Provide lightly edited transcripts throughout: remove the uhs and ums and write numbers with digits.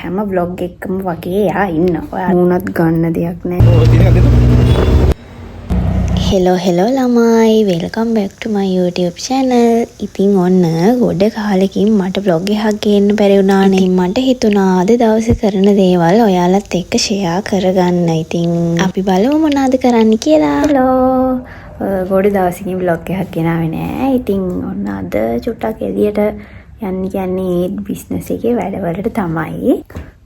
හැම vlog එකකම වගේ එයා ඉන්නවා. මූණත් ගන්න දෙයක් නැහැ. හෙලෝ ළමයි, වෙල්කම් බැක් ටු මයි YouTube channel. ඉතින් ඔන්න ගොඩ කාලෙකින් මට vlog එකක් ගේන්න බැරි වුණානේ. ඉතින් මට හිතුණා අද දවසේ කරන දේවල් ඔයාලත් එක්ක share කරගන්න. ඉතින් අපි බලමු මොනවද කරන්න කියලා. හෙලෝ. ගොඩ දවසකින් vlog එකක් ගෙනාවේ නෑ. ඉතින් ඔන්න අද චුට්ටක් එළියට යන්න කියන්නේ බිස්නස් එකේ වැඩවලට තමයි.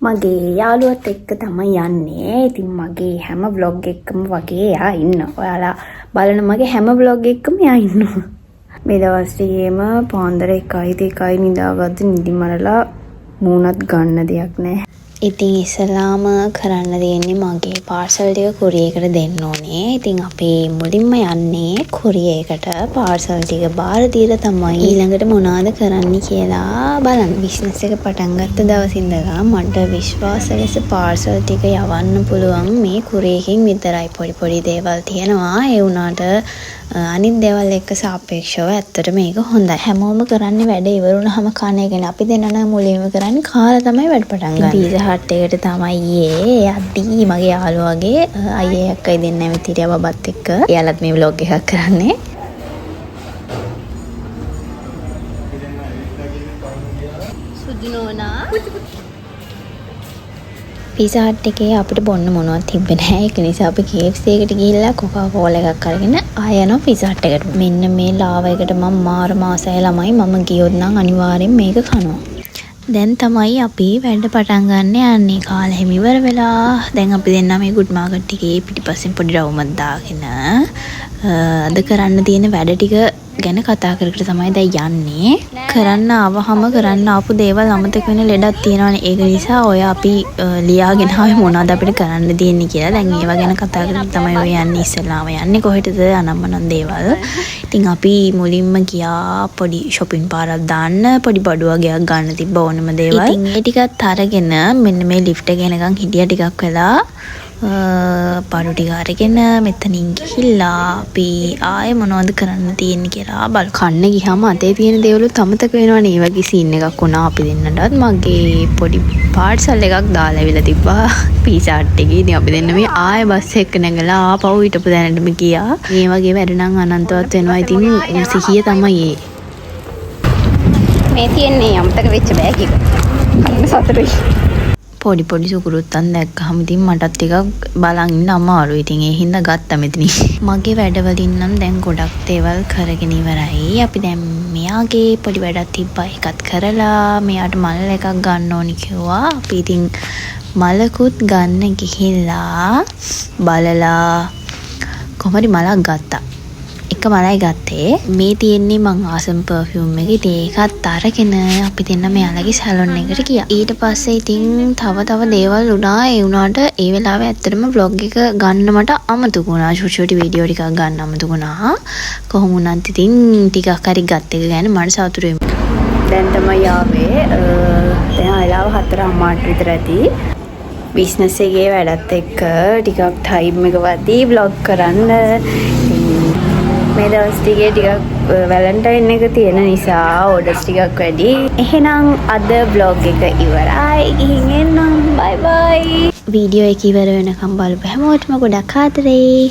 මගේ යාළුවත් එක්ක තමයි යන්නේ. ඉතින් මගේ හැම vlog එකකම වගේ එයා ඉන්නවා. ඔයාලා බලන මගේ හැම vlog එකකම එයා ඉන්නවා. මේ දවස් ටිකේම පාන්දර 1:02 නිදාගත්ත නිදි මරලා මූණත් ගන්න දෙයක් නැහැ. ඉතින් ඉස්සලාම කරන්න දෙන්නේ මගේ පාර්සල් ටික කුරියරයකට දෙන්න ඕනේ. ඉතින් අපි මුලින්ම යන්නේ කුරියරයකට පාර්සල් ටික බාර දීලා තමයි ඊළඟට මොනවද කරන්න කියලා බලන්න. බිස්නස් එක පටන් ගත්ත දවස් ඉඳලා මට විශ්වාස ලෙස පාර්සල් ටික යවන්න පුළුවන් මේ කුරියරකින් විතරයි. පොඩි දේවල් තියෙනවා. ඒ වුණාට අනිත් දේවල් එක්ක සාපේක්ෂව ඇත්තට මේක හොඳයි. හැමෝම කරන්නේ වැඩ ඉවරුනහම කන එකනේ. අපි දෙන්නා නම් මුලින්ම කරන්නේ කාලා තමයි වැඩ පටන් ගන්න. පීසා හට් එකට තමයි යද්දී මගේ යාළුවාගේ අයියේ අක්කයි දෙන්න ඇවිත් හිටියා බබත් එක්ක. එයාලත් මේ vlog එකක් කරන්නේ. සුදිනෝනා පීසා හට් එකේ අපිට බොන්න මොනවත් තිබ්බේ නැහැ. ඒක නිසා අපි KFC එකට ගිහිල්ලා කොකා කෝලා එකක් අරගෙන ආය යනවා පීසා හට් එකට. මෙන්න මේ ලාව එකට මම මාර මාසය ළමයි මම ගියොත් නම් අනිවාර්යෙන් මේක කනවා. දැන් තමයි අපි වැඩ පටන් ගන්න යන්නේ. කාලෙ හිම ඉවර වෙලා දැන් අපි දෙන්නා මේ ගුඩ් මාකට් එකේ පිටිපස්සෙන් පොඩි රවුමක් දාගෙන අද කරන්න තියෙන වැඩ ටික ගැන කතා කර තමයි දැන් යන්නේ. කරන්න ආවහම කරන්න ආපු දේවල් අමතක වෙන ලෙඩක් තියෙනවානේ. ඒක නිසා ඔය අපි ලියාගෙන ආවේ මොනවද අපිට කරන්න දෙන්නේ කියලා. දැන් ඒවා ගැන කතා කරලා තමයි ඔය යන්නේ. ඉස්සෙල්ලාම යන්නේ කොහෙටද අනම්මනම් දේවල්. ඉතින් අපි මුලින්ම ගියා පොඩි shopping පාරක් දාන්න. පොඩි බඩු වගේක් ගන්න තිබ්බ ඕනම දේවල්. ඉතින් ඒ ටිකත් අරගෙන මෙන්න මේ lift එක එනකන් හිටියා ටිකක් වෙලා. පාඩු ටික අරගෙන මෙතනින් ගිහිල්ලා අපි ආයේ මොනවද කරන්න තියෙන්නේ කියලා බලමු. කන්න ගියාම අතේ තියෙන දේවලුත් අමතක වෙනවනේ. ඒ වගේ සීන් එකක් වුණා අපි දෙන්නටත්. මගේ පොඩි පාර්සල් එකක් දාලා ඇවිල්ලා තිබ්බා පීසා හට් එකේ. ඉතින් අපි දෙන්න මේ ආයේ බස් එක නැගලා ආපහු හිටපු දැනටම ගියා. මේ වගේ වැඩ නම් අනන්තවත් වෙනවා. ඉතින් සිහිය තමයි ඒ. මේ තියෙන්නේ අමතක වෙච්ච බෑග් එක. කන්න සතුටුයි. පොඩි සුකුරුත්තන් දැක්කහම ඉතින් මටත් ටිකක් බලන් ඉන්න අමාරුයි. ඉතින් ඒ හින්දා ගත්තා මෙතනින්. මගේ වැඩවලින් නම් දැන් ගොඩක් දේවල් කරගෙන ඉවරයි. අපි දැන් මෙයාගේ පොඩි වැඩක් තිබ්බා. ඒකත් කරලා මෙයාට මල් එකක් ගන්න ඕනි කිව්වා. අපි ඉතින් මලකුත් ගන්න ගිහිල්ලා බලලා කොහමද මලක් ගත්තා. එක මලයි ගත්තේ. මේ තියෙන්නේ මං ආසම් පර්ෆියුම් එක. ඉතින් ඒකත් අරගෙන අපි දෙන්න මෙයාලගේ සැලොන් එකට ගියා. ඊට පස්සේ ඉතින් තව දේවල් වුණා. ඒ වුණාට ඒ වෙලාවේ ඇත්තටම vlog එක ගන්න මට අමතක වුණා. ෂෝටි වීඩියෝ ටිකක් ගන්න අමතක වුණා. කොහොම වුණත් ඉතින් ටිකක් හරි ගත්ත එක ගැන මට සතුටුයි. දැන් තමයි ආවේ. දැන් වෙලාව 4:00 විතර ඇති. බිස්නස් එකේ වැඩත් එක්ක ටිකක් ටයිම් එක වදී vlog කරන්න. මේ දවස් ටිකේ ටිකක් වැලන්ටයින් එක තියෙන නිසා ඕඩර්ස් ටිකක් වැඩි. එහෙනම් අද vlog එක ඉවරයි. ගිහින් එන්නම්. බයි බයි. වීඩියෝ එක ඉවර වෙනකම් බලපු හැමෝටම ගොඩක් ආදරේ.